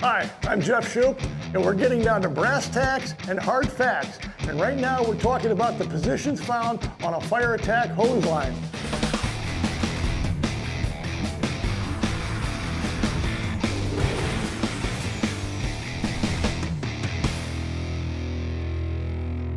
Hi, I'm Jeff Shoup, and we're getting down to brass tacks and hard facts. And right now we're talking about the positions found on a fire attack hose line.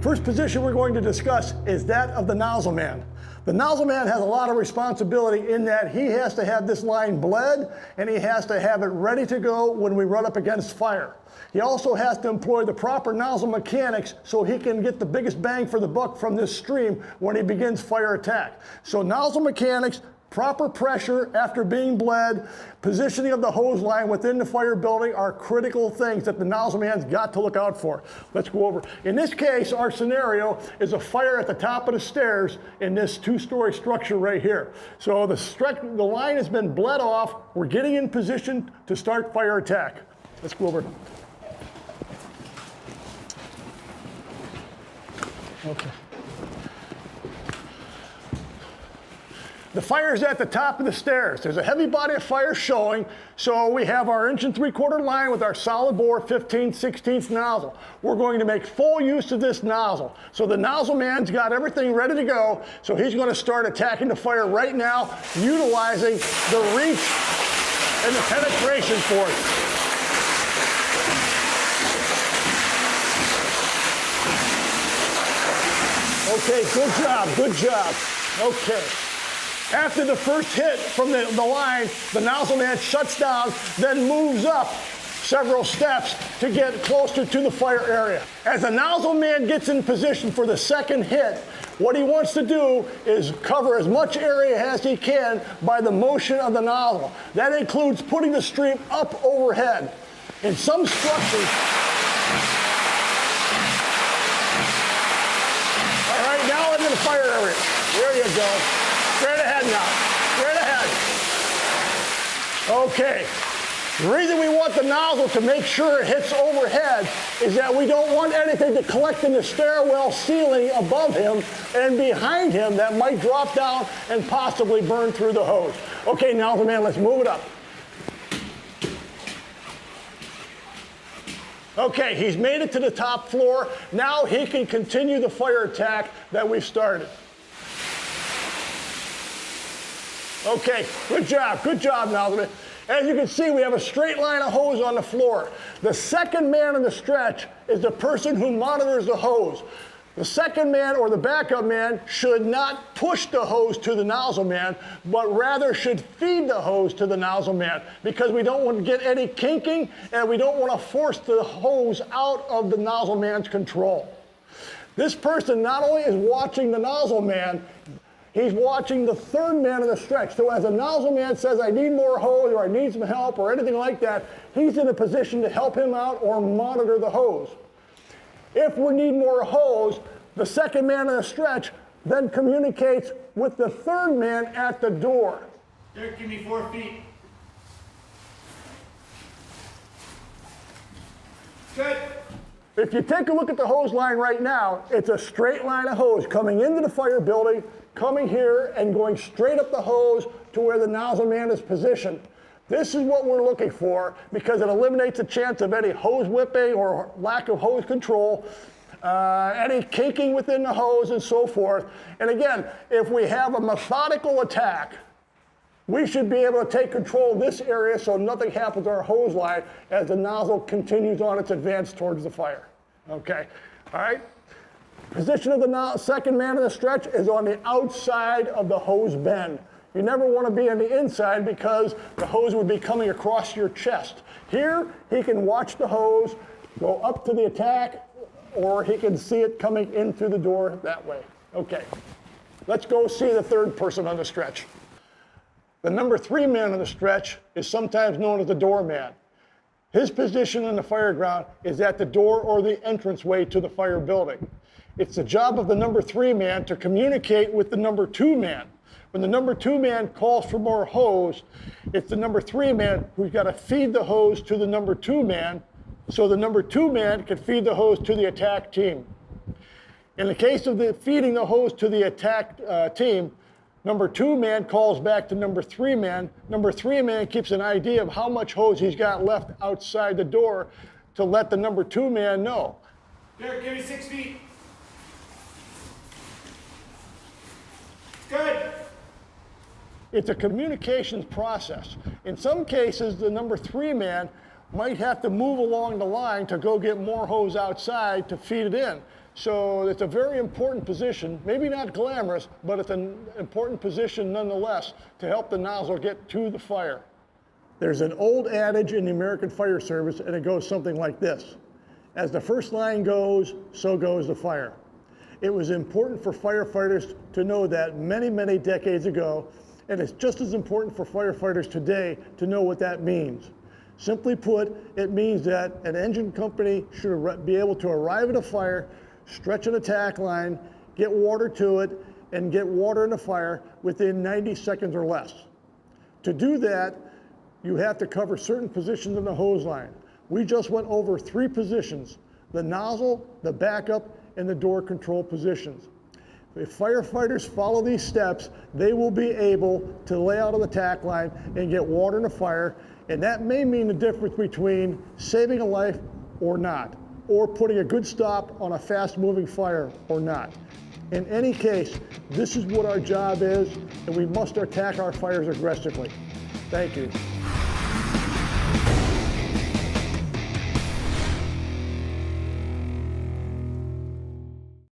First position we're going to discuss is that of the nozzle man. The nozzle man has a lot of responsibility in that he has to have this line bled and he has to have it ready to go when we run up against fire. He also has to employ the proper nozzle mechanics so he can get the biggest bang for the buck from this stream when he begins fire attack. So nozzle mechanics, proper pressure after being bled, positioning of the hose line within the fire building are critical things that the nozzle man's got to look out for. Let's go over. In this case, our scenario is a fire at the top of the stairs in this two-story structure right here. So the line has been bled off. We're getting in position to start fire attack. Let's go over. Okay. The fire's at the top of the stairs. There's a heavy body of fire showing, so we have our 1 3/4 line with our solid bore 15/16 nozzle. We're going to make full use of this nozzle. So the nozzle man's got everything ready to go, so he's going to start attacking the fire right now, utilizing the reach and the penetration force. Okay, good job, good job. Okay. After the first hit from the line, the nozzle man shuts down, then moves up several steps to get closer to the fire area. As the nozzle man gets in position for the second hit, what he wants to do is cover as much area as he can by the motion of the nozzle. That includes putting the stream up overhead. In some structures, all right, now into the fire area. There you go. Straight ahead now, straight ahead. Okay, the reason we want the nozzle to make sure it hits overhead is that we don't want anything to collect in the stairwell ceiling above him and behind him that might drop down and possibly burn through the hose. Okay, nozzle man, let's move it up. Okay, he's made it to the top floor. Now he can continue the fire attack that we've started. Okay, good job, nozzle man. As you can see, we have a straight line of hose on the floor. The second man in the stretch is the person who monitors the hose. The second man or the backup man should not push the hose to the nozzle man, but rather should feed the hose to the nozzle man because we don't want to get any kinking and we don't want to force the hose out of the nozzle man's control. This person not only is watching the nozzle man, he's watching the third man in the stretch. So as a nozzle man says, I need more hose or I need some help or anything like that, he's in a position to help him out or monitor the hose. If we need more hose, the second man in the stretch then communicates with the third man at the door. Derek, give me 4 feet. Good. If you take a look at the hose line right now, it's a straight line of hose coming into the fire building, coming here and going straight up the hose to where the nozzle man is positioned. This is what we're looking for because it eliminates the chance of any hose whipping or lack of hose control, any kinking within the hose and so forth. And again, if we have a methodical attack, we should be able to take control of this area so nothing happens to our hose line as the nozzle continues on its advance towards the fire. Okay, all right? Position of the second man in the stretch is on the outside of the hose bend. You never want to be on the inside because the hose would be coming across your chest. Here, he can watch the hose go up to the attack, or he can see it coming in through the door that way. Okay, let's go see the third person on the stretch. The number 3 man on the stretch is sometimes known as the doorman. His position on the fire ground is at the door or the entranceway to the fire building. It's the job of the number 3 man to communicate with the number 2 man. When the number 2 man calls for more hose, it's the number 3 man who's got to feed the hose to the number 2 man so the number 2 man can feed the hose to the attack team. In the case of feeding the hose to the attack team, Number 2 man calls back to number 3 man. Number 3 man keeps an idea of how much hose he's got left outside the door to let the number 2 man know. Derek, give me 6 feet. Good. It's a communications process. In some cases, the number 3 man might have to move along the line to go get more hose outside to feed it in. So it's a very important position, maybe not glamorous, but it's an important position nonetheless to help the nozzle get to the fire. There's an old adage in the American Fire Service, and it goes something like this: as the first line goes, so goes the fire. It was important for firefighters to know that many, many decades ago, and it's just as important for firefighters today to know what that means. Simply put, it means that an engine company should be able to arrive at a fire, stretch an attack line, get water to it, and get water in the fire within 90 seconds or less. To do that, you have to cover certain positions in the hose line. We just went over 3 positions: the nozzle, the backup, and the door control positions. If firefighters follow these steps, they will be able to lay out on the attack line and get water in the fire, and that may mean the difference between saving a life or not, or putting a good stop on a fast-moving fire or not. In any case, this is what our job is, and we must attack our fires aggressively. Thank you.